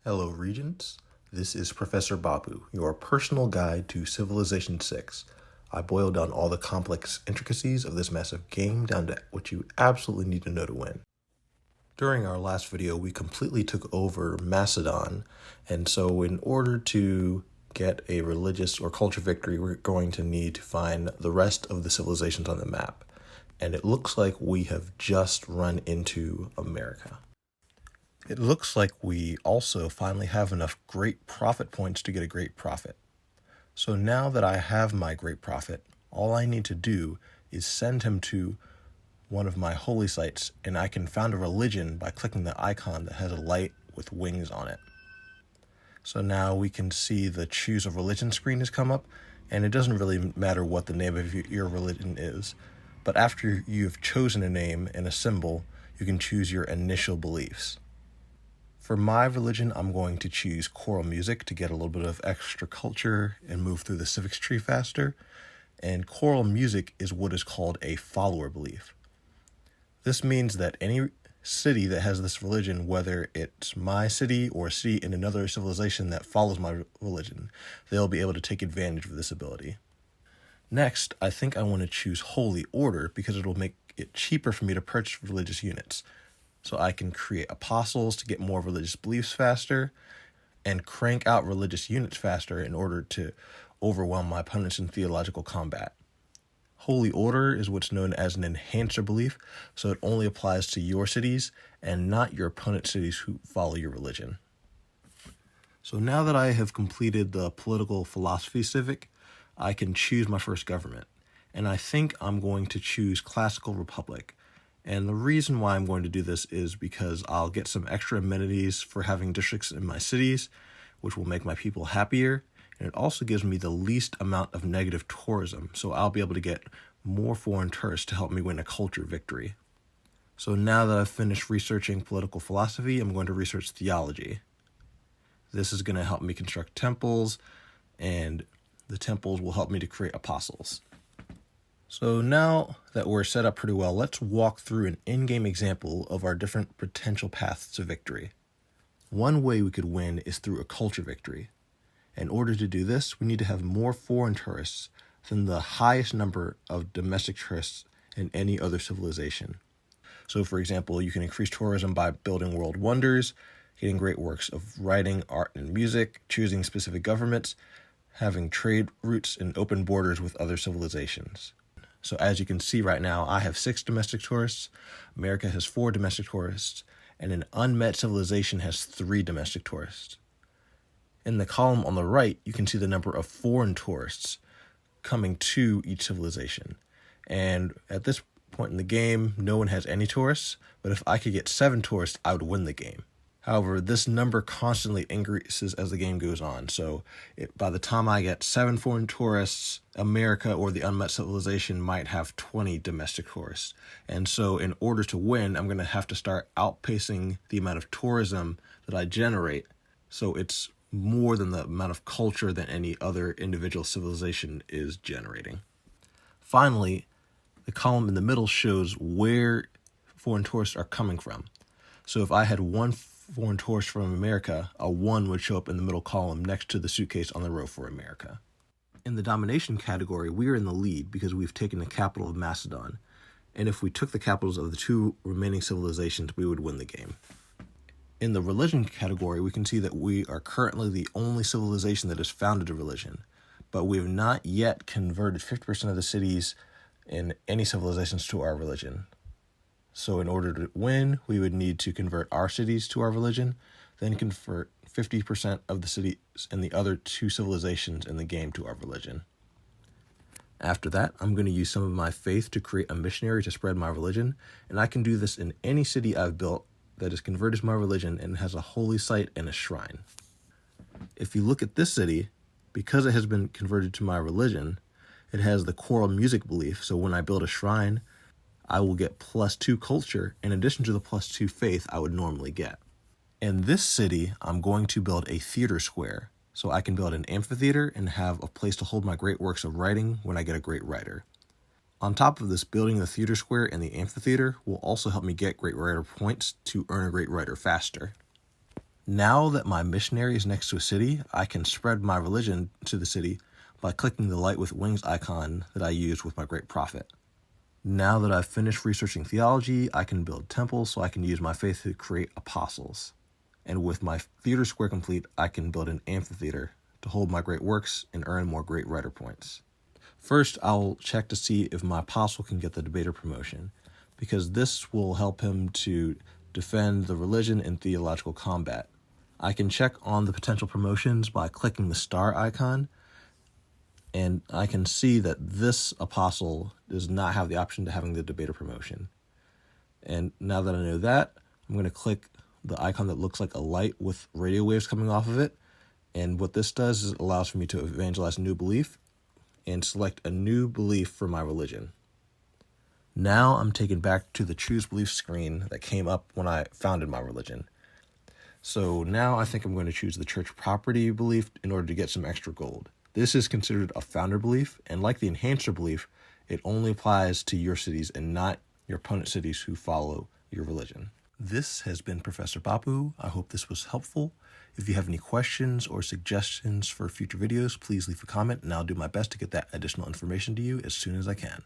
Hello, Regents. This is Professor Babu, your personal guide to Civilization 6. I boiled down all the complex intricacies of this massive game down to what you absolutely need to know to win. During our last video, we completely took over Macedon, and so in order to get a religious or culture victory, we're going to need to find the rest of the civilizations on the map. And it looks like we have just run into America. It looks like we also finally have enough great prophet points to get a great prophet. So now that I have my great prophet, all I need to do is send him to one of my holy sites, and I can found a religion by clicking the icon that has a light with wings on it. So now we can see the choose a religion screen has come up, and it doesn't really matter what the name of your religion is, but after you've chosen a name and a symbol, you can choose your initial beliefs. For my religion, I'm going to choose choral music to get a little bit of extra culture and move through the civics tree faster. And choral music is what is called a follower belief. This means that any city that has this religion, whether it's my city or a city in another civilization that follows my religion, they'll be able to take advantage of this ability. Next, I think I want to choose Holy Order because it will make it cheaper for me to purchase religious units. So I can create apostles to get more religious beliefs faster and crank out religious units faster in order to overwhelm my opponents in theological combat. Holy Order is what's known as an enhancer belief, so it only applies to your cities and not your opponent's cities who follow your religion. So now that I have completed the political philosophy civic, I can choose my first government. And I think I'm going to choose Classical Republic. And the reason why I'm going to do this is because I'll get some extra amenities for having districts in my cities, which will make my people happier. And it also gives me the least amount of negative tourism, so I'll be able to get more foreign tourists to help me win a culture victory. So now that I've finished researching political philosophy, I'm going to research theology. This is going to help me construct temples, and the temples will help me to create apostles. So now that we're set up pretty well, let's walk through an in-game example of our different potential paths to victory. One way we could win is through a culture victory. In order to do this, we need to have more foreign tourists than the highest number of domestic tourists in any other civilization. So for example, you can increase tourism by building world wonders, getting great works of writing, art, and music, choosing specific governments, having trade routes and open borders with other civilizations. So as you can see right now, I have 6 domestic tourists, America has 4 domestic tourists, and an unmet civilization has 3 domestic tourists. In the column on the right, you can see the number of foreign tourists coming to each civilization. And at this point in the game, no one has any tourists, but if I could get 7 tourists, I would win the game. However, this number constantly increases as the game goes on. So by the time I get 7 foreign tourists, America or the unmet civilization might have 20 domestic tourists. And so in order to win, I'm going to have to start outpacing the amount of tourism that I generate. So it's more than the amount of culture that any other individual civilization is generating. Finally, the column in the middle shows where foreign tourists are coming from. So if I had 1 foreign tourist from America, a 1 would show up in the middle column next to the suitcase on the row for America. In the domination category, we are in the lead because we've taken the capital of Macedon. And if we took the capitals of the 2 remaining civilizations, we would win the game. In the religion category, we can see that we are currently the only civilization that has founded a religion, but we have not yet converted 50% of the cities in any civilizations to our religion. So in order to win, we would need to convert our cities to our religion, then convert 50% of the cities in the other 2 civilizations in the game to our religion. After that, I'm going to use some of my faith to create a missionary to spread my religion, and I can do this in any city I've built that is converted to my religion and has a holy site and a shrine. If you look at this city, because it has been converted to my religion, it has the choral music belief, so when I build a shrine, I will get +2 culture in addition to the +2 faith I would normally get. In this city, I'm going to build a theater square, so I can build an amphitheater and have a place to hold my great works of writing when I get a great writer. On top of this, building the theater square and the amphitheater will also help me get great writer points to earn a great writer faster. Now that my missionary is next to a city, I can spread my religion to the city by clicking the light with wings icon that I used with my great prophet. Now that I've finished researching theology, I can build temples so I can use my faith to create apostles. And with my theater square complete, I can build an amphitheater to hold my great works and earn more great writer points. First, I'll check to see if my apostle can get the debater promotion, because this will help him to defend the religion in theological combat. I can check on the potential promotions by clicking the star icon, and I can see that this apostle does not have the option to having the debater promotion. And now that I know that, I'm going to click the icon that looks like a light with radio waves coming off of it. And what this does is it allows for me to evangelize a new belief and select a new belief for my religion. Now I'm taken back to the choose belief screen that came up when I founded my religion. So now I think I'm going to choose the church property belief in order to get some extra gold. This is considered a founder belief, and like the enhancer belief, it only applies to your cities and not your opponent cities who follow your religion. This has been Professor Bapu. I hope this was helpful. If you have any questions or suggestions for future videos, please leave a comment, and I'll do my best to get that additional information to you as soon as I can.